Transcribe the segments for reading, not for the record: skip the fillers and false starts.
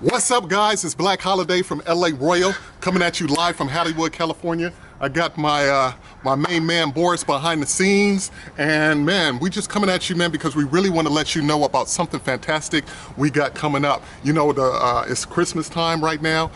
What's up, guys? It's Black Holiday from LA Royal, coming at you live from Hollywood, California. I got my my main man Boris behind the scenes, and man, we just coming at you, man, because we really want to let you know about something fantastic we got coming up. You know, it's Christmas time right now.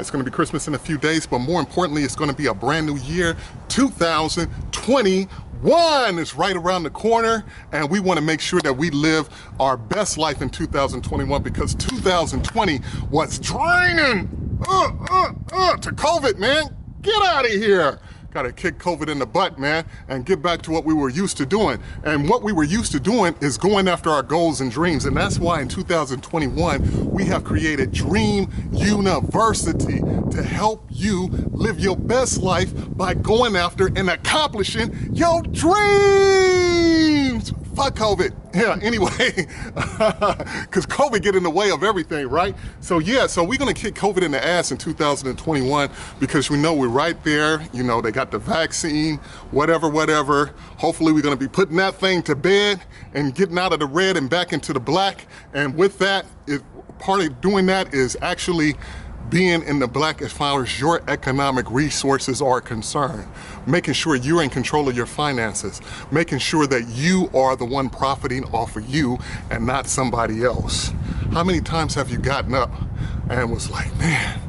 It's going to be Christmas in a few days, but more importantly, it's going to be a brand new year, 2021 is right around the corner, and we want to make sure that we live our best life in 2021, because 2020 was draining to COVID, man. Get out of here. Gotta kick COVID in the butt, man, and get back to what we were used to doing. And what we were used to doing is going after our goals and dreams. And that's why in 2021, we have created Dream University to help you live your best life by going after and accomplishing your dreams. Fuck COVID. Yeah, anyway, because COVID get in the way of everything, right? So yeah, so we're gonna kick COVID in the ass in 2021 because we know we're right there. You know, they got the vaccine, whatever. Hopefully we're gonna be putting that thing to bed and getting out of the red and back into the black. And with that, part of doing that is actually being in the black as far as your economic resources are concerned, making sure you're in control of your finances, making sure that you are the one profiting off of you and not somebody else. How many times have you gotten up and was like, man,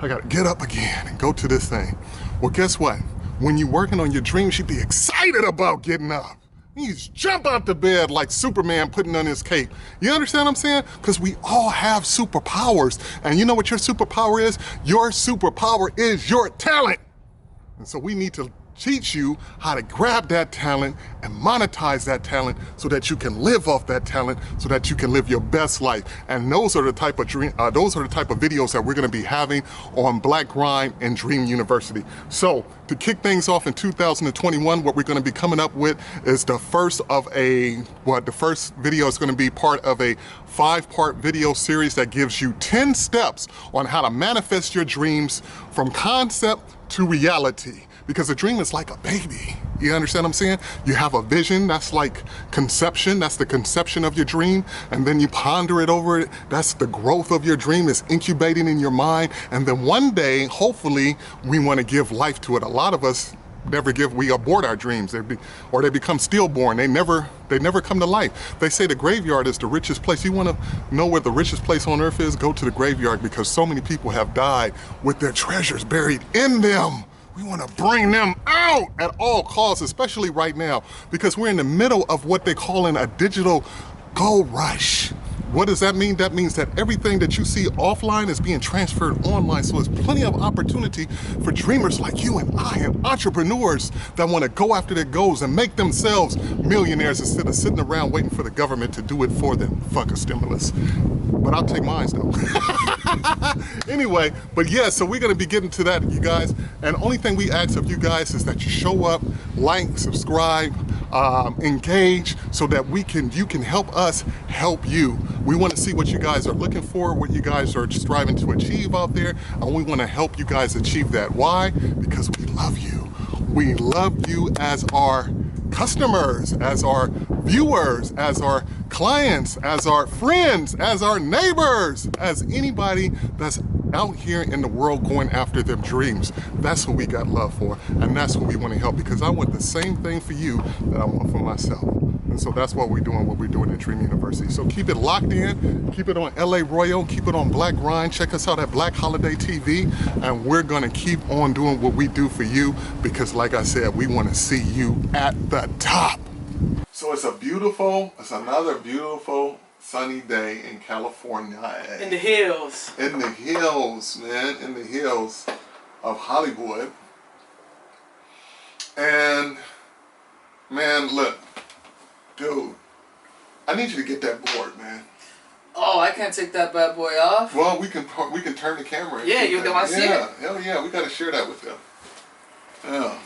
I gotta get up again and go to this thing? Well, guess what? When you're working on your dreams, you'd be excited about getting up. You just jump out the bed like Superman putting on his cape. You understand what I'm saying? Because we all have superpowers. And you know what your superpower is? Your superpower is your talent. And so we need to teach you how to grab that talent and monetize that talent so that you can live off that talent, so that you can live your best life. And those are the type of videos that we're going to be having on Black Grind and Dream University. So to kick things off in 2021, what we're going to be coming up with is the first video is going to be part of a 5-part video series that gives you 10 steps on how to manifest your dreams from concept to reality. Because a dream is like a baby. You understand what I'm saying? You have a vision, that's like conception, that's the conception of your dream, and then you ponder it over it, that's the growth of your dream, is incubating in your mind, and then one day, hopefully, we want to give life to it. A lot of us we abort our dreams, or they become stillborn. They never come to life. They say the graveyard is the richest place. You want to know where the richest place on earth is? Go to the graveyard, because so many people have died with their treasures buried in them. We want to bring them out at all costs, especially right now, because we're in the middle of what they call a digital gold rush. What does that mean? That means that everything that you see offline is being transferred online. So there's plenty of opportunity for dreamers like you and I, and entrepreneurs that want to go after their goals and make themselves millionaires instead of sitting around waiting for the government to do it for them. Fuck a stimulus. But I'll take mine though. Anyway, but yeah, so we're gonna be getting to that, you guys. And the only thing we ask of you guys is that you show up, like, subscribe, engage, so that you can help us help you. We want to see what you guys are looking for, what you guys are striving to achieve out there, and we want to help you guys achieve that. Why? Because we love you. We love you as our customers, as our viewers, as our clients, as our friends, as our neighbors, as anybody that's out here in the world going after their dreams. That's what we got love for, and that's what we want to help, because I want the same thing for you that I want for myself. And so that's what we're doing at Dream University. So keep it locked in, keep it on LA Royal, keep it on Black Grind, check us out at Black Holiday TV, and we're gonna keep on doing what we do for you, because like I said, we wanna see you at the top. So it's another beautiful sunny day in California. In the hills. In the hills, man, in the hills of Hollywood. And man, look, dude, I need you to get that board, man. Oh, I can't take that bad boy off. Well, we can turn the camera. Yeah, you want to see it? Hell yeah, we gotta share that with them. Yeah.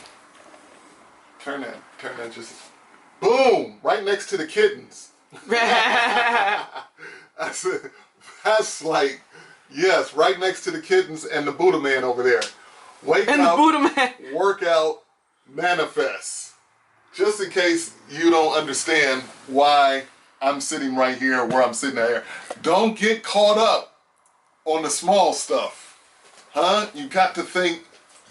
Turn that just boom, right next to the kittens. That's like, yes, right next to the kittens and the Buddha man over there. Wake up, the Buddha man. Work out, manifest. Just in case you don't understand why I'm sitting right here where I'm sitting at here. Don't get caught up on the small stuff. Huh? You got to think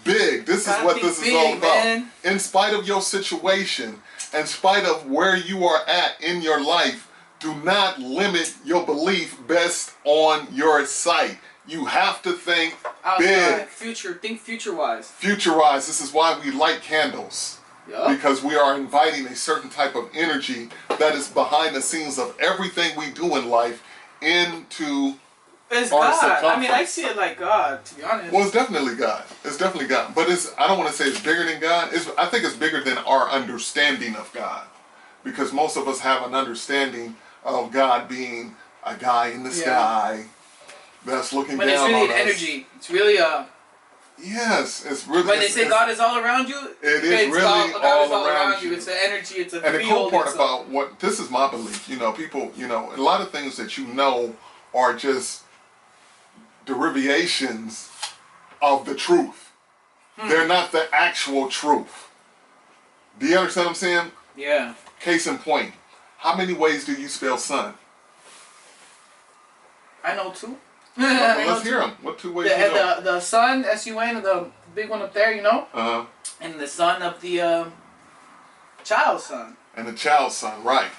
big. This is what this is all about. Man. In spite of your situation, in spite of where you are at in your life, do not limit your belief based on your sight. You have to think big. Think future-wise. Future-wise. This is why we light candles. Yep. Because we are inviting a certain type of energy that is behind the scenes of everything we do in life into it's God. I mean, I see it like God, to be honest. Well, it's definitely God. It's definitely God. But I don't want to say it's bigger than God. I think it's bigger than our understanding of God. Because most of us have an understanding of God being a guy in the sky that's looking down on us. But it's really an energy. It's really a... Yes, it's really... When they say God is all around you, it is really all around you. It's the energy, it's a field. And the cool part about what... This is my belief. You know, people, you know, a lot of things that you know are just derivations of the truth. They're not the actual truth. Do you understand what I'm saying? Yeah. Case in point. How many ways do you spell sun? I know two. Well, let's hear them. What 2 ways do you know? The sun, S-U-N, the big one up there, you know? Uh-huh. And the son of the child's son. And the child's son, right.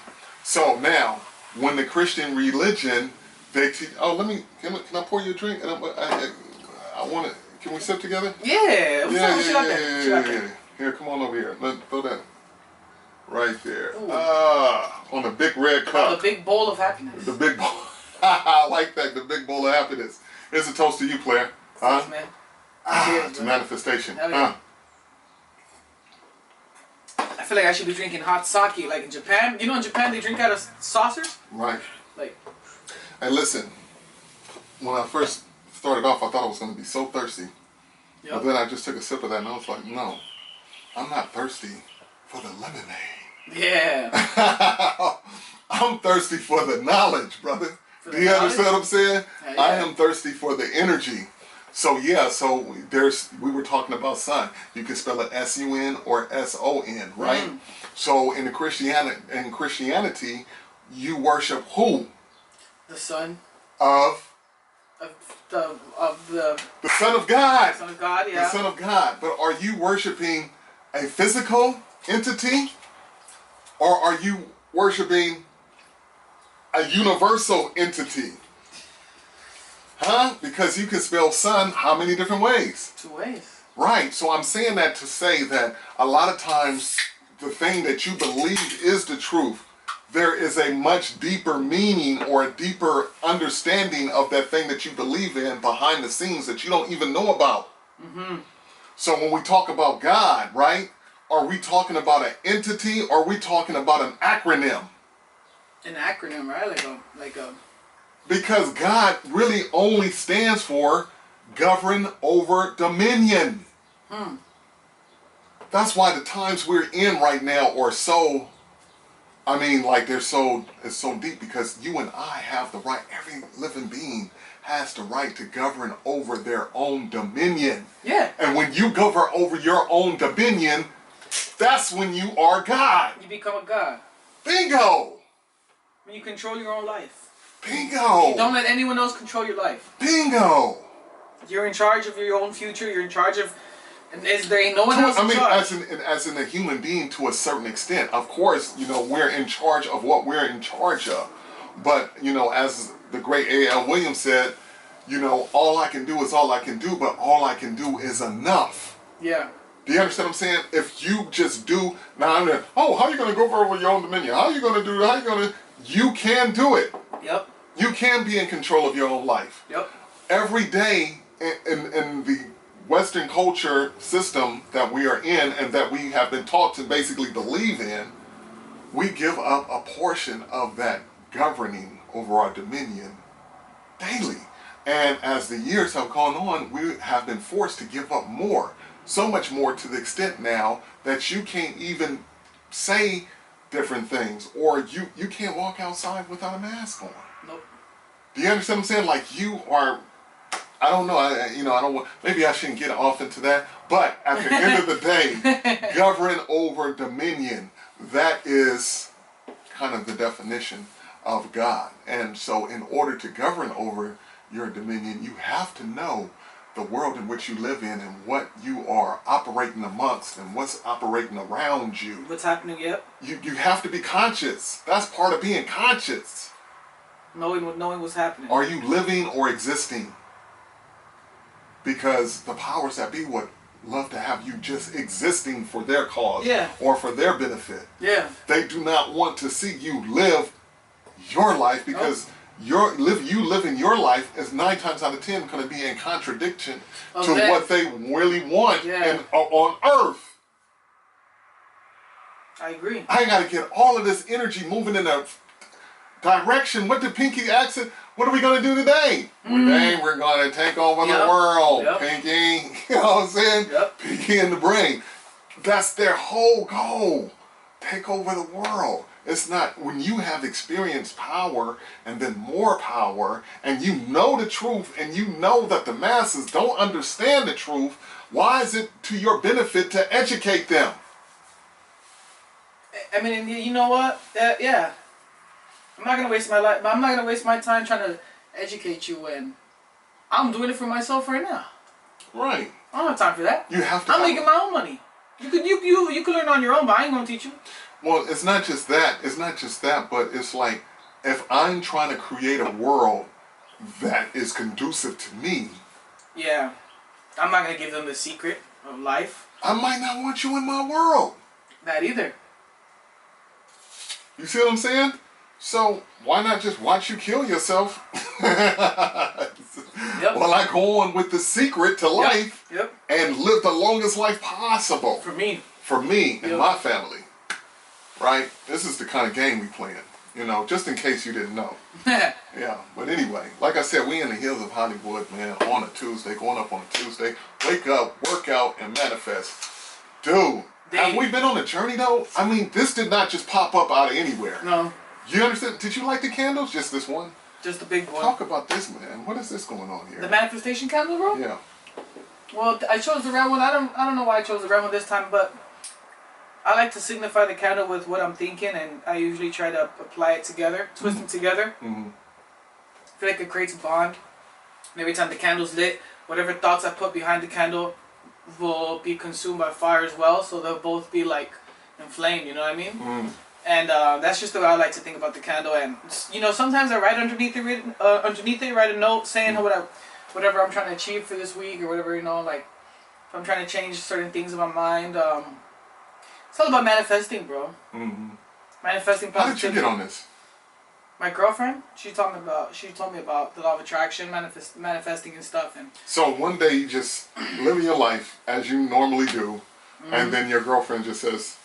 So now, when the Christian religion, they teach... Oh, can I pour you a drink? And I want to... Can we sit together? Yeah. Yeah. Here, come on over here. Throw that right there. On the big red cup. The big bowl of happiness. The big bowl. I like that. The big bowl of happiness. Here's a toast to you, player. Huh? Thanks, man. Cheers, to manifestation. Yeah. I feel like I should be drinking hot sake, like in Japan. You know, in Japan they drink out of saucers. Right. Like. And listen, when I first started off, I thought I was going to be so thirsty. Yep. But then I just took a sip of that, and I was like, no, I'm not thirsty for the lemonade. Yeah. I'm thirsty for the knowledge, brother. Do you understand what I'm saying? Yeah. I am thirsty for the energy. So yeah, we were talking about sun. You can spell it S-U-N or S-O-N, right? So in Christianity, you worship who? The Son. Of the Son of God. The Son of God, yeah. The Son of God. But are you worshiping a physical entity, or are you worshiping a universal entity? Huh? Because you can spell sun how many different ways? 2 ways. Right. So I'm saying that to say that a lot of times the thing that you believe is the truth, there is a much deeper meaning or a deeper understanding of that thing that you believe in behind the scenes that you don't even know about. So when we talk about God, right, are we talking about an entity, or are we talking about an acronym? An acronym, right? Like a... Because God really only stands for govern over dominion. That's why the times we're in right now are so, I mean, like it's so deep, because you and I have the right, every living being has the right to govern over their own dominion. Yeah. And when you govern over your own dominion, that's when you are God. You become a God. Bingo! When you control your own life. Bingo! You don't let anyone else control your life. Bingo! You're in charge of your own future. You're in charge of... And there ain't no one else in charge. As in a human being to a certain extent. Of course, you know, we're in charge of what we're in charge of. But, you know, as the great A.L. Williams said, you know, all I can do is all I can do, but all I can do is enough. Yeah. Do you understand what I'm saying? If you just do... Now, I'm like, oh, how are you going to go over your own dominion? How are you going to do... How are you going to... You can do it. Yep. You can be in control of your own life. Yep. Every day in the Western culture system that we are in and that we have been taught to basically believe in, we give up a portion of that governing over our dominion daily. And as the years have gone on, we have been forced to give up more. So much more, to the extent now that you can't even say different things, or you can't walk outside without a mask on. Nope. Do you understand what I'm saying? Like, you are, I don't know, I don't want, maybe I shouldn't get off into that, but at the end of the day, govern over dominion, that is kind of the definition of God. And so in order to govern over your dominion, you have to know the world in which you live in and what you are operating amongst and what's operating around you. What's happening, yep. You have to be conscious. That's part of being conscious. Knowing what's happening. Are you living or existing? Because the powers that be would love to have you just existing for their cause, yeah, or for their benefit. Yeah. They do not want to see you live your life, because you living your life is 9 times out of 10 going to be in contradiction to what they really want on earth. I agree. I got to get all of this energy moving in a direction. What did Pinky ask? What are we going to do today? Today we're going to take over the world. Pinky, you know what I'm saying? Pinky in the brain. That's their whole goal. Take over the world. It's not, when you have experienced power and then more power, and you know the truth, and you know that the masses don't understand the truth, why is it to your benefit to educate them? I mean, you know what? Yeah. I'm not going to waste my life. I'm not going to waste my time trying to educate you when I'm doing it for myself right now. Right. I don't have time for that. You have to. I'm making my own money. You could learn on your own, but I ain't going to teach you. Well, it's not just that. It's not just that, but it's like, if I'm trying to create a world that is conducive to me. Yeah. I'm not going to give them the secret of life. I might not want you in my world. That either. You see what I'm saying? So why not just watch you kill yourself? While I go on with the secret to life and live the longest life possible. For me. For me and my family. Right? This is the kind of game we playing. You know, just in case you didn't know. Yeah. But anyway, like I said, we in the hills of Hollywood, man, on a Tuesday, going up on a Tuesday. Wake up, work out, and manifest. Dude, have we been on a journey though? I mean, this did not just pop up out of anywhere. No. You understand? Did you light the candles? Just this one? Just the big one. Talk about this, man. What is this going on here? The manifestation candle, bro? Yeah. Well, I chose the red one. I don't know why I chose the red one this time, but I like to signify the candle with what I'm thinking, and I usually try to apply it together, twist them together. I feel like it creates a bond. And every time the candle's lit, whatever thoughts I put behind the candle will be consumed by fire as well, so they'll both be like inflamed, you know what I mean? And that's just the way I like to think about the candle. And you know, sometimes I write underneath it, write a note saying whatever I'm trying to achieve for this week, or whatever, you know, like if I'm trying to change certain things in my mind. It's all about manifesting, bro. Manifesting positivity. How did you get on this? My girlfriend, she told me about the law of attraction, manifesting and stuff. And so one day you just living your life as you normally do, and then your girlfriend just says,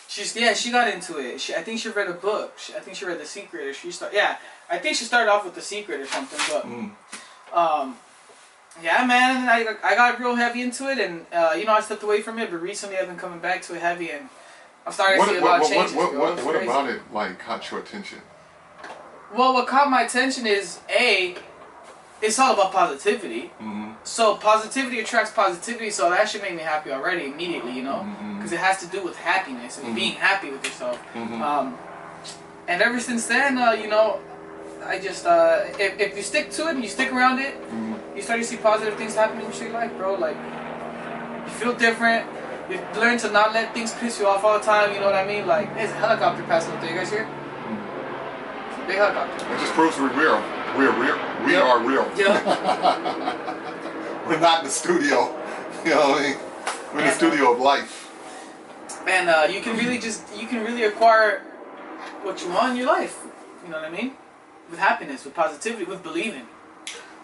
she got into it. I think she read a book. I think she read The Secret, or I think she started off with The Secret or something. But yeah, man, I got real heavy into it, and you know, I stepped away from it. But recently, I've been coming back to it heavy, and I'm starting to see a lot of changes. What about it like caught your attention? Well, what caught my attention is it's all about positivity. So positivity attracts positivity, so that should make me happy already immediately, you know, because it has to do with happiness and being happy with yourself. And ever since then, you know, I just if you stick to it and you stick around it, you start to see positive things happening in your life, bro. Like, you feel different. You learn to not let things piss you off all the time. You know what I mean? Like, there's a helicopter passing up there. You guys hear? Big helicopter. It just proves we're real. We are real. Yeah. We're not in the studio. You know what I mean? We're in the studio of life. And you can really acquire what you want in your life. You know what I mean? With happiness, with positivity, with believing.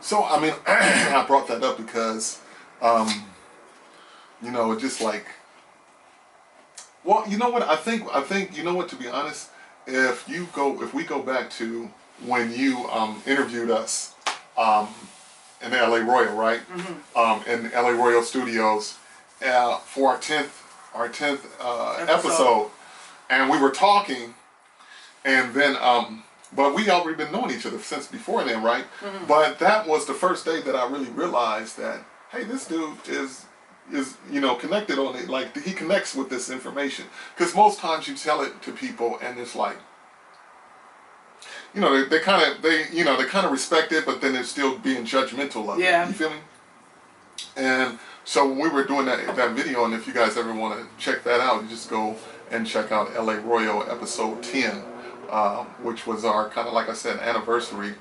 So I mean, I brought that up because, you know, it just like, well, you know what? I think you know what? To be honest, if we go back to when you interviewed us in the LA Royal, right? In LA Royal Studios for our 10th episode, and we were talking, and then but we already been knowing each other since before then, right? But that was the first day that I really realized that, hey, this dude is you know, connected on it. Like, he connects with this information, because most times you tell it to people and it's like, you know, they kind of respect it, but then they're still being judgmental of it. You feel me? And so when we were doing that video, and if you guys ever want to check that out, you just go and check out LA Royal episode 10, which was our kind of, like I said, anniversary,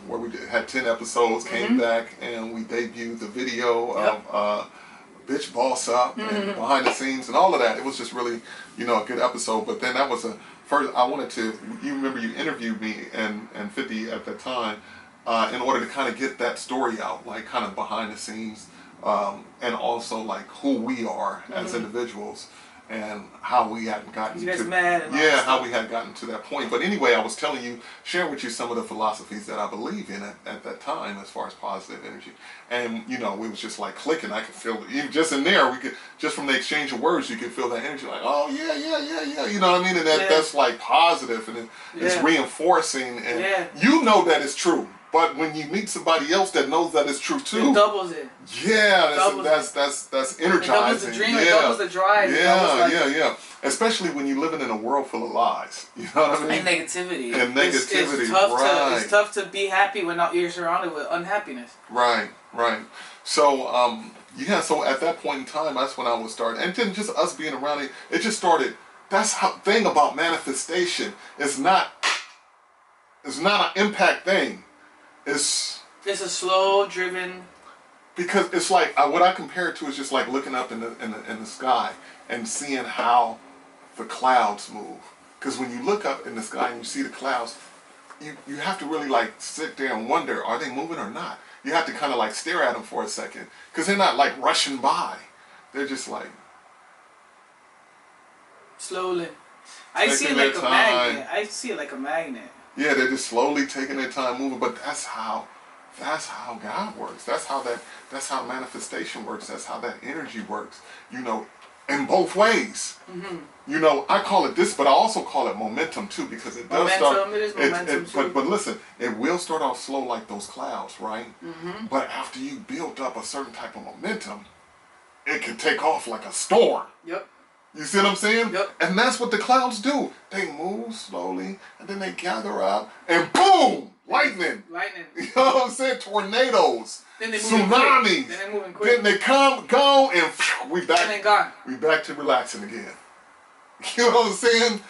where we had 10 episodes, came back, and we debuted the video of Bitch Boss Up and behind the scenes and all of that. It was just really, you know, a good episode. But then that was first, I wanted to, you remember you interviewed me and 50 at that time, in order to kind of get that story out, like kind of behind the scenes, and also like who we are as individuals and how we hadn't gotten you guys mad and how we had gotten to that point. But anyway, I was telling you, sharing with you some of the philosophies that I believe in at that time as far as positive energy. And you know, we was just like clicking. I could feel it. Even just in there, we could, just from the exchange of words, you could feel that energy, like, oh yeah, you know what I mean? And that's like positive, and it's reinforcing, and you know that it's true. But when you meet somebody else that knows that it's true too, it doubles it. Yeah, that's energizing. It doubles the dream. It doubles the drive. Yeah. Especially when you're living in a world full of lies. You know what I mean? And negativity. It's tough to be happy when you're surrounded with unhappiness. Right. So so at that point in time, that's when I was starting, and then just us being around it, it just started. That's how thing about manifestation. It's not an impact thing. It's a slow driven. Because it's like what I compare it to is just like looking up in the sky and seeing how the clouds move. Because when you look up in the sky and you see the clouds, you have to really like sit there and wonder, are they moving or not? You have to kind of like stare at them for a second, because they're not like rushing by. They're just like slowly. I see it like a magnet. I see it like a magnet. Yeah, they're just slowly taking their time moving, but that's how God works. That's how manifestation works. That's how that energy works. You know, in both ways. You know, I call it this, but I also call it momentum too, because it does start. It is momentum too. But listen, it will start off slow like those clouds, right? But after you build up a certain type of momentum, it can take off like a storm. Yep. You see what I'm saying? Yep. And that's what the clouds do. They move slowly, and then they gather up, and boom! Lightning. You know what I'm saying? Tornadoes. Then they tsunamis. Then they moving quick. Then they go, and we back. And then gone. We back to relaxing again. You know what I'm saying?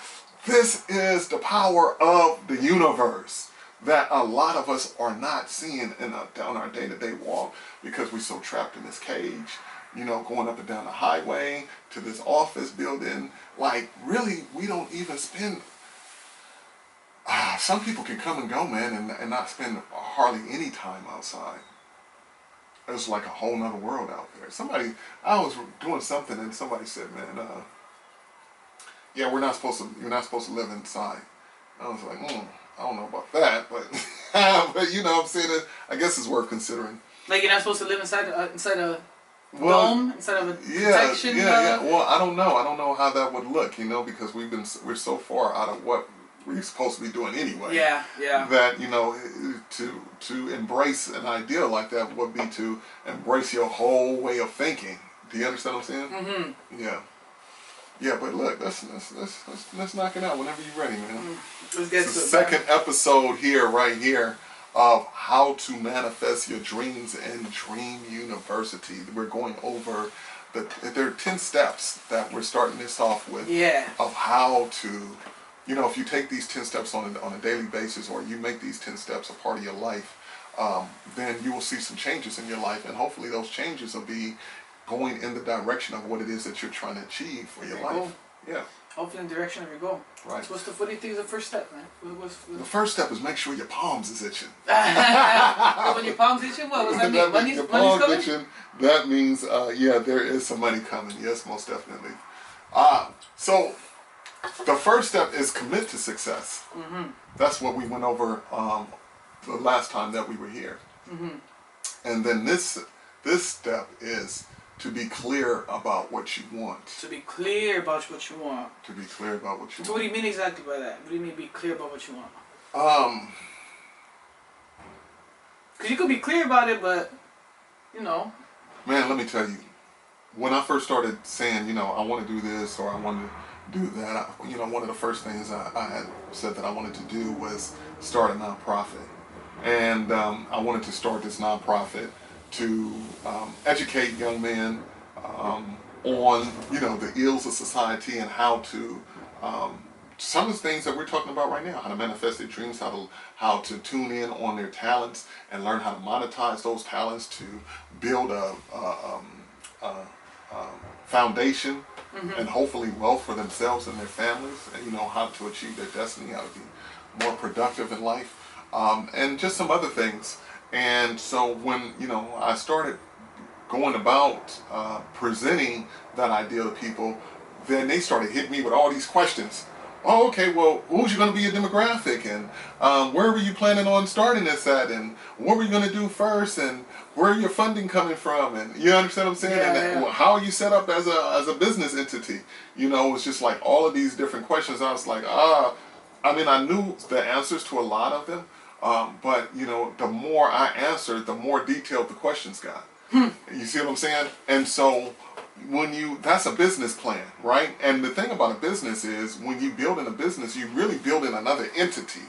This is the power of the universe that a lot of us are not seeing on our day-to-day walk, because we're so trapped in this cage. You know, going up and down the highway to this office building. Like, really, we don't even spend. Some people can come and go, man, and not spend hardly any time outside. It's like a whole nother world out there. I was doing something, and somebody said, man, yeah, you're not supposed to live inside. I was like, I don't know about that, but but you know what I'm saying? I guess it's worth considering. Like, you're not supposed to live inside a dome, instead of a protection? Yeah. Well, I don't know. I don't know how that would look, you know, because we're so far out of what we're supposed to be doing anyway. Yeah. That, you know, to embrace an idea like that would be to embrace your whole way of thinking. Do you understand what I'm saying? Yeah, but look, let's knock it out whenever you're ready, man. Let's get it's the second episode right here of how to manifest your dreams in Dream University. We're going over there are 10 steps that we're starting this off with. Yeah. Of how to, you know, if you take these 10 steps on a daily basis, or you make these 10 steps a part of your life, then you will see some changes in your life, and hopefully those changes will be going in the direction of what it is that you're trying to achieve for your life. Yeah. Hopefully in the direction of your goal. Right. So what do you think is the first step, man? The first step is make sure your palms is itching. When your palms itching, what does that mean? Money's coming? Itching, that means, yeah, there is some money coming. Yes, most definitely. So the first step is commit to success. That's what we went over the last time that we were here. And then this step is to be clear about what you want. To be clear about what you want. To be clear about what you want. So what do you mean exactly by that? What do you mean be clear about what you want? Because you could be clear about it, but, you know. Man, let me tell you. When I first started saying, you know, I want to do this, or I want to do that, you know, one of the first things I had said that I wanted to do was start a nonprofit. And I wanted to start this nonprofit to educate young men on, you know, the ills of society and how to, some of the things that we're talking about right now, how to manifest their dreams, how to tune in on their talents and learn how to monetize those talents to build a foundation and hopefully wealth for themselves and their families, and you know, how to achieve their destiny, how to be more productive in life, and just some other things. And so when, you know, I started going about presenting that idea to people, then they started hitting me with all these questions. Oh, okay, well, who's going to be your demographic, and where were you planning on starting this at, and what were you going to do first, and where are your funding coming from, and you understand what I'm saying? Yeah, and how are you set up as a business entity? You know, it's just like all of these different questions. I was like, I mean, I knew the answers to a lot of them, but you know, the more I answered, the more detailed the questions got. You see what I'm saying? And so that's a business plan, right? And the thing about a business is when you build in a business, you really build in another entity.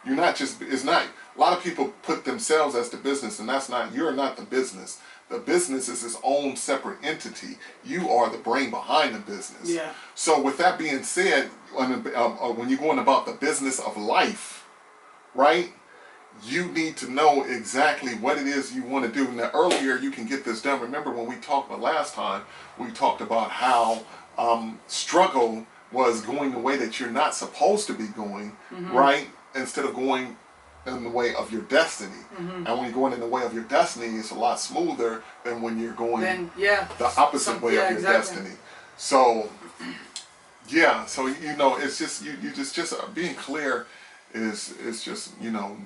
You're not just, it's not, a lot of people put themselves as the business, and that's not, you're not the business. The business is its own separate entity. You are the brain behind the business. Yeah. So with that being said, when you're going about the business of life, right? You need to know exactly what it is you want to do. And the earlier you can get this done, remember when we talked about last time, we talked about how struggle was going the way that you're not supposed to be going, right? Instead of going in the way of your destiny. And when you're going in the way of your destiny, it's a lot smoother than when you're going the opposite way of your destiny. So, yeah, so, you know, it's just, you just being clear is just, you know,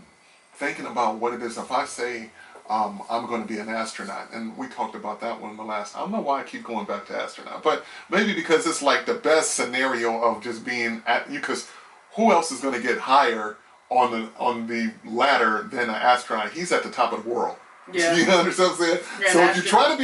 thinking about what it is. If I say I'm going to be an astronaut, and we talked about that one the last. I don't know why I keep going back to astronaut, but maybe because it's like the best scenario of just being at you. Because who else is going to get higher on the ladder than an astronaut? He's at the top of the world. Yeah. You understand what I'm saying? Yeah, so if you're trying to be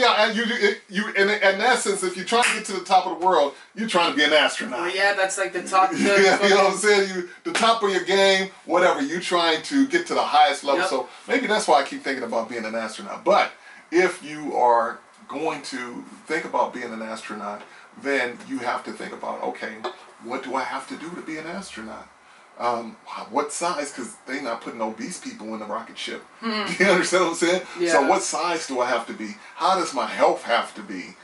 you in essence, if you're trying to get to the top of the world, you're trying to be an astronaut. Well, yeah, that's like the top. Yeah, you know what I'm saying? The top of your game, whatever. You're trying to get to the highest level. Yep. So maybe that's why I keep thinking about being an astronaut. But if you are going to think about being an astronaut, then you have to think about, okay, what do I have to do to be an astronaut? What size? Because they're not putting obese people in the rocket ship. Do you understand what I'm saying? Yeah. So what size do I have to be? How does my health have to be?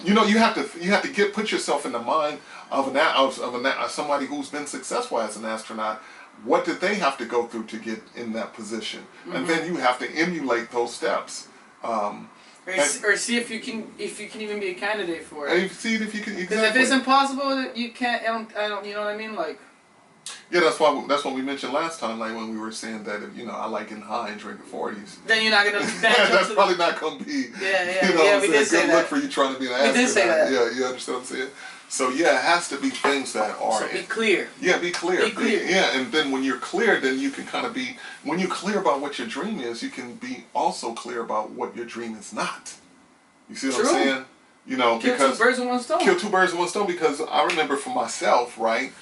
You know, you have to put yourself in the mind of somebody who's been successful as an astronaut. What did they have to go through to get in that position? And then you have to emulate those steps. Or see if you can even be a candidate for it. See if you can. Exactly. Because if it's impossible, you can't. I don't. You know what I mean? Like. Yeah, that's what we mentioned last time, like when we were saying that if, you know, I like getting high and drinking 40s. Then you're not gonna. That's probably not gonna be. Yeah. You know yeah, what I'm saying? Good look for you trying to be an astronaut. We did say that. Yeah, you understand what I'm saying? So yeah, it has to be things that are. So be clear. Yeah, be clear. Be clear. Yeah, and then when you're clear, then you can kind of be. When you're clear about what your dream is, you can be also clear about what your dream is not. You see what I'm saying? You know, kill because two birds with one stone. Kill two birds with one stone. Because I remember for myself, right?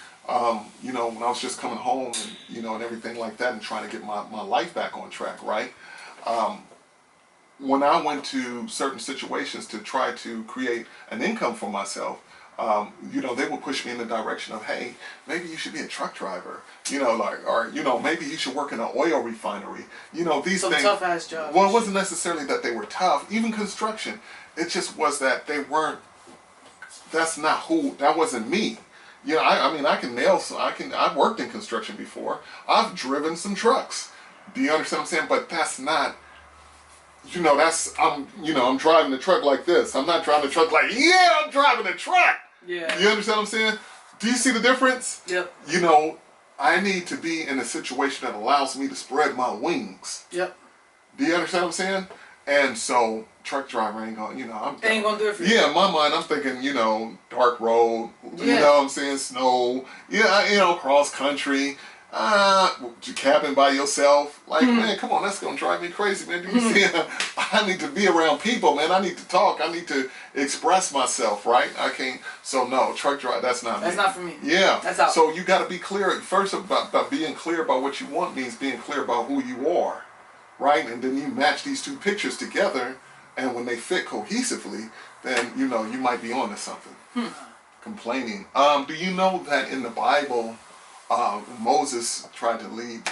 You know, when I was just coming home and, you know, and everything like that and trying to get my life back on track, right? When I went to certain situations to try to create an income for myself, you know, they would push me in the direction of, hey, maybe you should be a truck driver, you know, like, or, you know, maybe you should work in an oil refinery. You know, these things. Some tough-ass jobs. Well, it wasn't necessarily that they were tough, even construction. It just was that they weren't, that wasn't me. You know, I mean, I've worked in construction before. I've driven some trucks. Do you understand what I'm saying? But that's not, you know, I'm driving the truck like this. I'm not driving the truck like, yeah, I'm driving a truck. Yeah. You understand what I'm saying? Do you see the difference? Yep. You know, I need to be in a situation that allows me to spread my wings. Yep. Do you understand what I'm saying? And so, truck driver ain't gonna, you know, ain't gonna do it for you. Yeah, in my mind, I'm thinking, you know, dark road, you know what I'm saying, snow, yeah, you know, cross country, camping by yourself. Like, man, come on, that's gonna drive me crazy, man. Do you see? I need to be around people, man. I need to talk. I need to express myself, right? I can't. So no, truck drive. That's not. That's me. not for me. Yeah. That's out. So you got to be clear first about being clear about what you want means being clear about who you are, right? And then you match these two pictures together, and when they fit cohesively, then you know you might be onto something. Complaining. Do you know that in the Bible, Moses tried to lead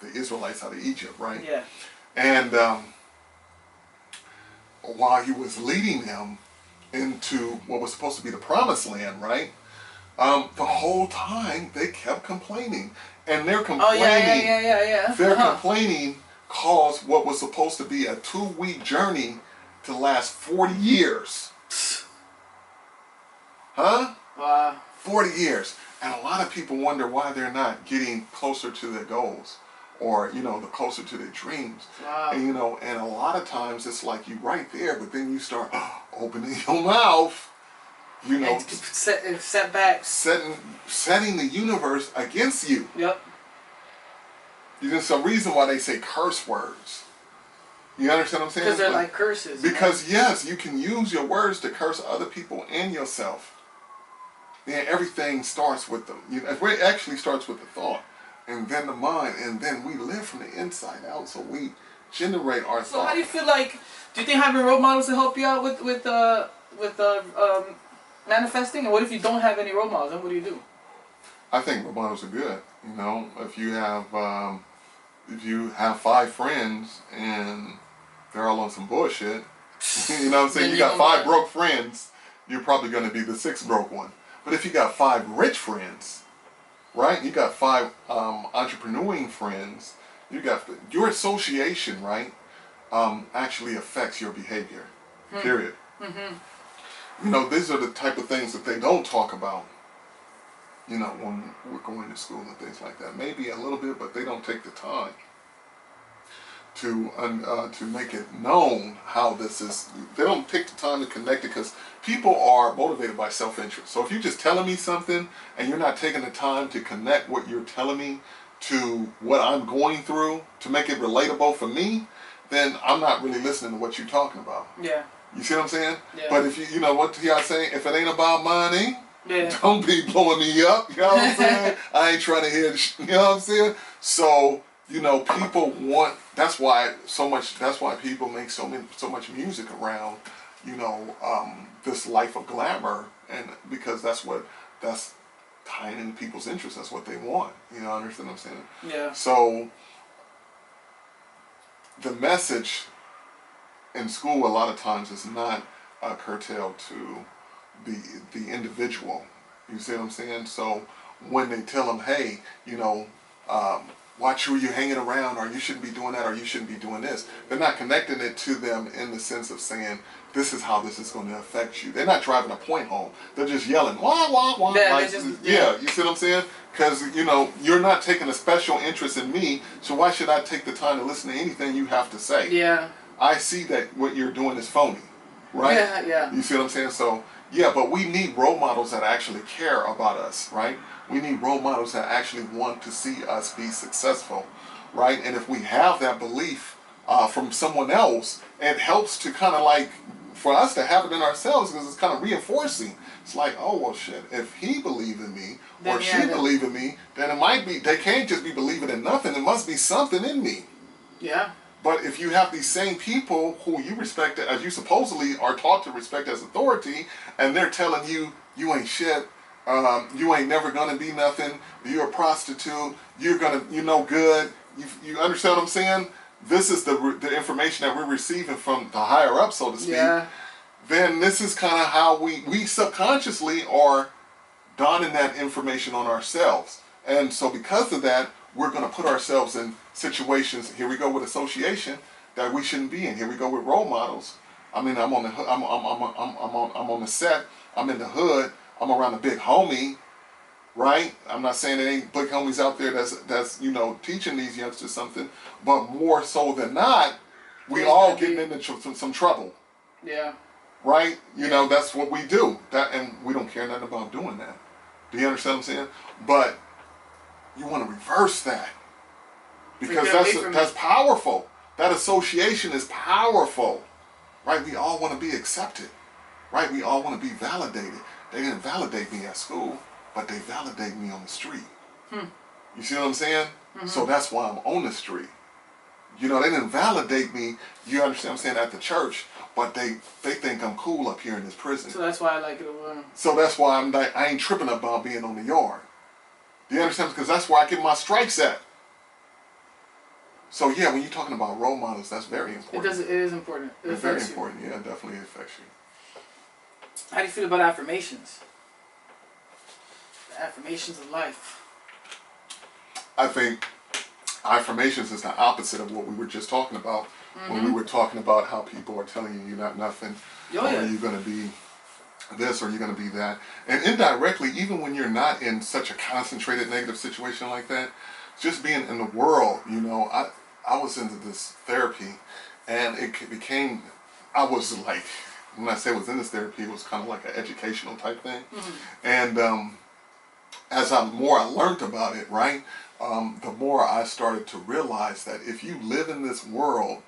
the Israelites out of Egypt, right? Yeah. And while he was leading them into what was supposed to be the promised land, right? The whole time they kept complaining. And their complaining, yeah. their complaining caused what was supposed to be a 2-week journey to last 40 years. Huh? Wow. 40 years. And a lot of people wonder why they're not getting closer to their goals, or, you know, the closer to their dreams. Wow. And, you know, and a lot of times it's like you right there, but then you start opening your mouth, you know, setbacks, setting the universe against you. Yep. There's some reason why they say curse words. You understand what I'm saying? Because they're like curses. Because yes, you can use your words to curse other people and yourself. Yeah, everything starts with them. It actually starts with the thought, and then the mind, and then we live from the inside out. So we generate our thoughts. So how do you feel like? Do you think having role models will help you out with manifesting? And what if you don't have any role models? Then what do you do? I think role models are good. You know, if you have 5 friends and they're all on some bullshit, you know what I'm saying? You got 5 broke friends, you're probably going to be the 6th broke one. But if you got 5 rich friends, right? You got 5 entrepreneuring friends. You got your association, right? Actually affects your behavior. Period. You know, these are the type of things that they don't talk about. You know, when we're going to school and things like that. Maybe a little bit, but they don't take the time to make it known how this is. They don't take the time to connect it, because people are motivated by self-interest. So if you're just telling me something and you're not taking the time to connect what you're telling me to what I'm going through to make it relatable for me, then I'm not really listening to what you're talking about. Yeah. You see what I'm saying? Yeah. But if you know what y'all saying, if it ain't about money, yeah, don't be blowing me up. You know what I'm saying? I ain't trying to hear. You know what I'm saying? So you know, people want. That's why people make so much music around, you know, this life of glamour, and because that's tying into people's interests. That's what they want. You know, understand what I'm saying? Yeah. So the message in school a lot of times is not curtailed to the individual. You see what I'm saying? So when they tell them, hey, you know, watch who you're hanging around, or you shouldn't be doing that, or you shouldn't be doing this, they're not connecting it to them in the sense of saying, this is how this is going to affect you. They're not driving a point home. They're just yelling, wah, wah, wah. Yeah, like, yeah, you see what I'm saying? Because, you know, you're not taking a special interest in me, so why should I take the time to listen to anything you have to say? Yeah. I see that what you're doing is phony, right? Yeah, yeah. You see what I'm saying? So, yeah, but we need role models that actually care about us, right? We need role models that actually want to see us be successful, right? And if we have that belief from someone else, it helps to kind of like, for us to have it in ourselves, because it's kind of reinforcing. It's like, oh, well, shit, if he believed in me, or she believed in me, then it might be, they can't just be believing in nothing. There must be something in me. Yeah. But if you have these same people who you respect, as you supposedly are taught to respect as authority, and they're telling you, you ain't shit, you ain't never gonna be nothing, you're a prostitute, you're no good, you understand what I'm saying? This is the information that we're receiving from the higher up, so to speak. Yeah. Then this is kind of how we subconsciously are donning that information on ourselves. And so because of that, we're going to put ourselves in situations, here we go with association, that we shouldn't be in. Here we go with role models. I mean, I'm on the set, I'm in the hood, I'm around a big homie, right? I'm not saying there ain't big homies out there that's you know, teaching these youngsters something, but more so than not, we all getting into some trouble. Yeah. Right? You know, that's what we do. And we don't care nothing about doing that. Do you understand what I'm saying? But you want to reverse that, because that's powerful. That association is powerful, right? We all want to be accepted, right? We all want to be validated. They didn't validate me at school, but they validate me on the street. You see what I'm saying? So that's why I'm on the street. You know, they didn't validate me, you understand what I'm saying, at the church, but they think I'm cool up here in this prison. So that's why I like it alone. So that's why I'm like, I ain't tripping about being on the yard. Do you understand? Because that's where I get my strikes at. So yeah, when you're talking about role models, that's very important. It is important. It's very important. Yeah, it definitely affects you. How do you feel about affirmations? The affirmations of life. I think affirmations is the opposite of what we were just talking about when we were talking about how people are telling you you're not nothing, or you're going to be this, or you're going to be that. And indirectly, even when you're not in such a concentrated negative situation like that, just being in the world, you know, I was into this therapy, and it became, I was like, when I say I was in this therapy, it was kind of like an educational type thing. And as I learned about it, right, the more I started to realize that if you live in this world,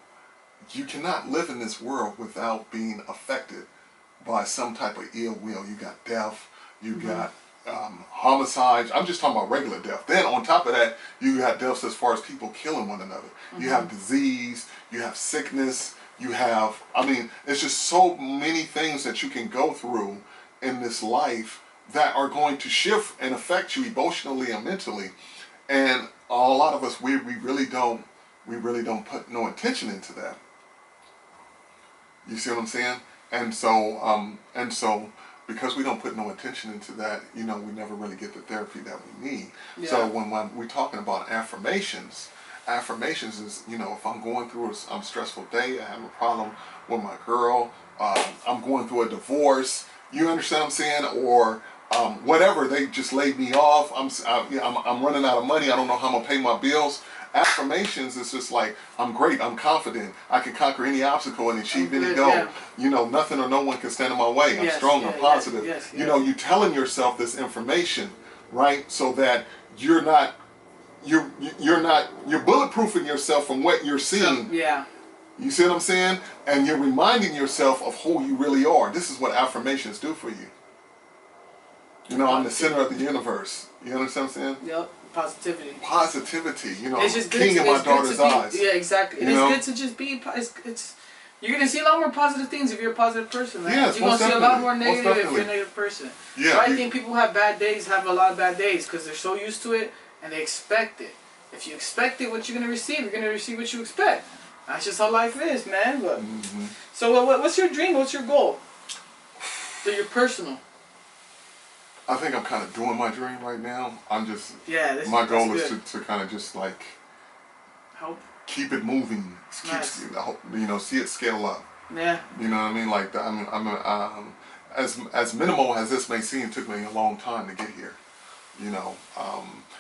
you cannot live in this world without being affected by some type of ill will. You got death, you got homicides. I'm just talking about regular death. Then on top of that, you got deaths as far as people killing one another. You have disease, you have sickness, you have, I mean, it's just so many things that you can go through in this life that are going to shift and affect you emotionally and mentally. And a lot of us, we really don't put no attention into that. You see what I'm saying? And so because we don't put no attention into that, you know, we never really get the therapy that we need. Yeah. So when we're talking about affirmations is, you know, if I'm going through a stressful day, I have a problem with my girl, I'm going through a divorce, you understand what I'm saying? Or whatever, they just laid me off, I'm running out of money, I don't know how I'm going to pay my bills. Affirmations is just like, I'm great, I'm confident, I can conquer any obstacle and achieve any goal. Yeah. You know, nothing or no one can stand in my way. I'm strong, I'm positive. You know, you telling yourself this information, right? So that you're bulletproofing yourself from what you're seeing. Yeah. You see what I'm saying? And you're reminding yourself of who you really are. This is what affirmations do for you. You know, I'm the center of the universe. You understand what I'm saying? Yep. Positivity. Positivity. You know, it's just king in my daughter's eyes. Yeah, exactly. It is good to just be. You're gonna see a lot more positive things if you're a positive person. Right? Yes, you're gonna see a lot more negative if you're a negative person. Yeah. So I think people who have bad days have a lot of bad days because they're so used to it and they expect it. If you expect it, what you're gonna receive, you're gonna receive what you expect. That's just how life is, man. But so, what's your dream? What's your goal? So you're personal. I think I'm kind of doing my dream right now. I'm just, my goal is to kind of just like, keep it moving, you know, see it scale up. Yeah. You know what I mean? Like, as minimal as this may seem, it took me a long time to get here. You know,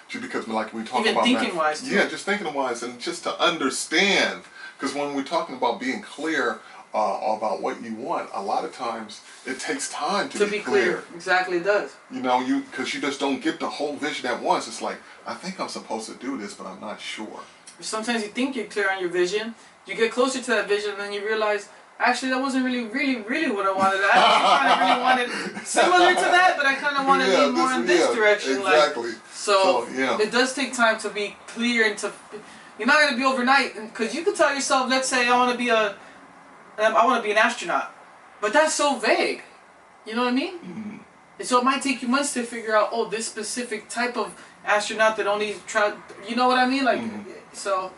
just because like we talk about thinking wise too. Yeah, just thinking wise and just to understand, because when we're talking about being clear about what you want, a lot of times it takes time to be clear. Exactly, it does. You know, because you just don't get the whole vision at once. It's like, I think I'm supposed to do this, but I'm not sure. Sometimes you think you're clear on your vision, you get closer to that vision, and then you realize, actually, that wasn't really what I wanted. I actually really wanted similar to that, but I kind of wanted to lean more in this direction. Exactly. Like, so it does take time to be clear and to. You're not going to be overnight, because you can tell yourself, let's say, I want to be an astronaut, but that's so vague. You know what I mean? Mm-hmm. And so it might take you months to figure out, oh, this specific type of astronaut that only try. You know what I mean? Like, so.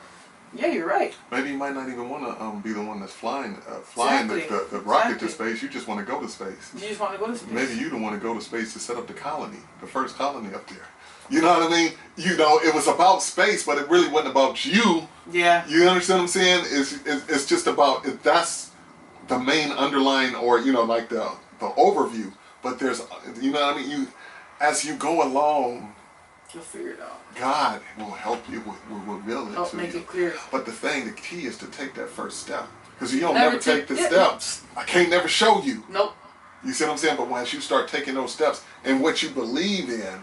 Yeah, you're right. Maybe you might not even want to be the one that's flying the rocket to space. You just want to go to space. You just want to go to space. Maybe you don't want to go to space to set up the colony, the first colony up there. You know what I mean? You know, it was about space, but it really wasn't about you. Yeah. You understand what I'm saying? It's just about, that's the main underlying, or, you know, like the overview. But there's, you know what I mean? As you go along, you'll figure it out. God will help you, will reveal it to you. Help make it clear. But the key is to take that first step. Because you don't never take the steps. I can't never show you. Nope. You see what I'm saying? But once you start taking those steps and what you believe in,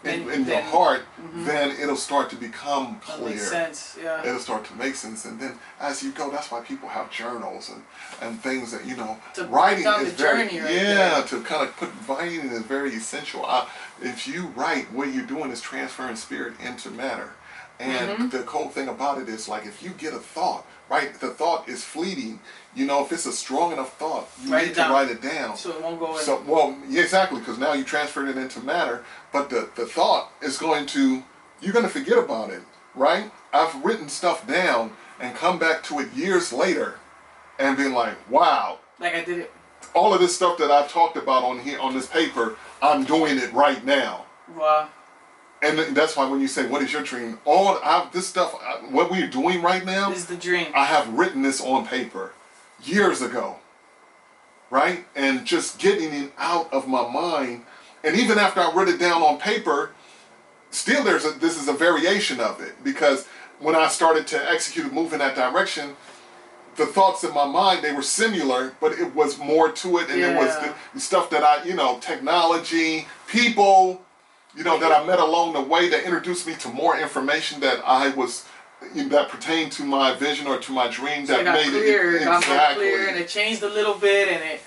in your heart, then it'll start to become clear. That makes sense, yeah. It'll start to make sense, and then as you go, that's why people have journals and things that, you know, to writing is very, right to kind of put writing is very essential. If you write, what you're doing is transferring spirit into matter. And the cool thing about it is, like, if you get a thought, right, the thought is fleeting. You know, if it's a strong enough thought, you need to write it down. So it won't go in. So, well, yeah, exactly, because now you transferred it into matter, but the thought is going to, you're going to forget about it, right? I've written stuff down and come back to it years later and been like, wow. Like I did it. All of this stuff that I've talked about on here, on this paper, I'm doing it right now. Wow. And that's why when you say, what is your dream? This stuff, what we're doing right now, is the dream. I have written this on paper years ago, right? And just getting it out of my mind. And even after I wrote it down on paper, still this is a variation of it. Because when I started to execute and move in that direction, the thoughts in my mind, they were similar, but it was more to it. And it was the stuff that I, you know, technology, people, you know, that I met along the way that introduced me to more information that that pertained to my vision or to my dream, so that made clear, it exactly clear, and it changed a little bit, and it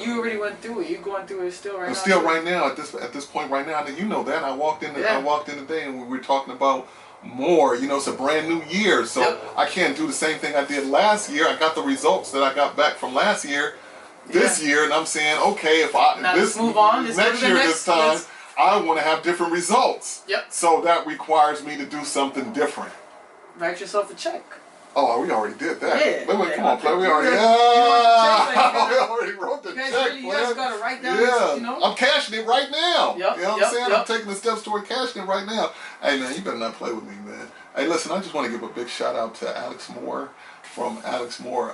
you already went through it. You're going through it still right now. Still right now at this point right now, and you know that I walked in today and we were talking about more. You know, it's a brand new year, so I can't do the same thing I did last year. I got the results that I got back from last year. This year, and I'm saying, okay, if let's move on. Next year, this time, I want to have different results. Yep. So that requires me to do something different. Write yourself a check. Oh, we already did that. Yeah. Wait, come on, play. We already. We already wrote the check. You guys gotta write down. You know. I'm cashing it right now. Yep. You know what I'm saying? I'm taking the steps toward cashing it right now. Hey man, you better not play with me, man. Hey, listen, I just want to give a big shout out to Alex Moore from Alex Moore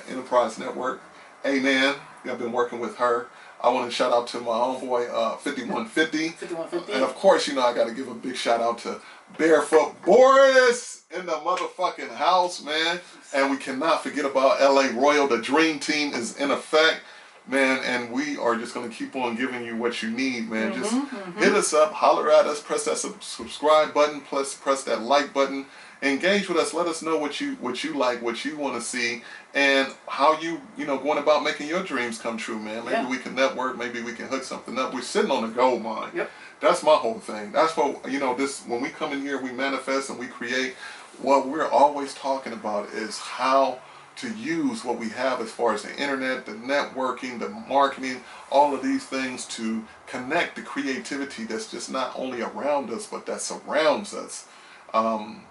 Enterprise Network. Hey man, I've been working with her. I want to shout out to my homeboy 5150. 5150. And of course, you know, I got to give a big shout out to Barefoot Boris in the motherfucking house, man. And we cannot forget about LA Royal. The dream team is in effect, man. And we are just going to keep on giving you what you need, man. Just hit us up, holler at us, press that subscribe button, plus press that like button. Engage with us. Let us know what you like, what you want to see, and how you going about making your dreams come true, man. Maybe we can network. Maybe we can hook something up. We're sitting on a gold mine. Yep. That's my whole thing. That's what when we come in here, we manifest and we create. What we're always talking about is how to use what we have as far as the internet, the networking, the marketing, all of these things to connect the creativity that's just not only around us, but that surrounds us.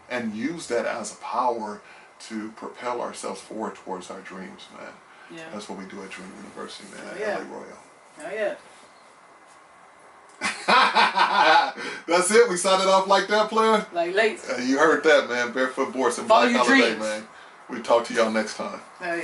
And use that as a power to propel ourselves forward towards our dreams, man. Yeah. That's what we do at Dream University, man, at LA Royal. Oh, yeah. That's it? We signed it off like that, player? Like late. You heard that, man. Barefoot Boris and Follow Blaque your Holiday, dreams. man. We'll talk to y'all next time.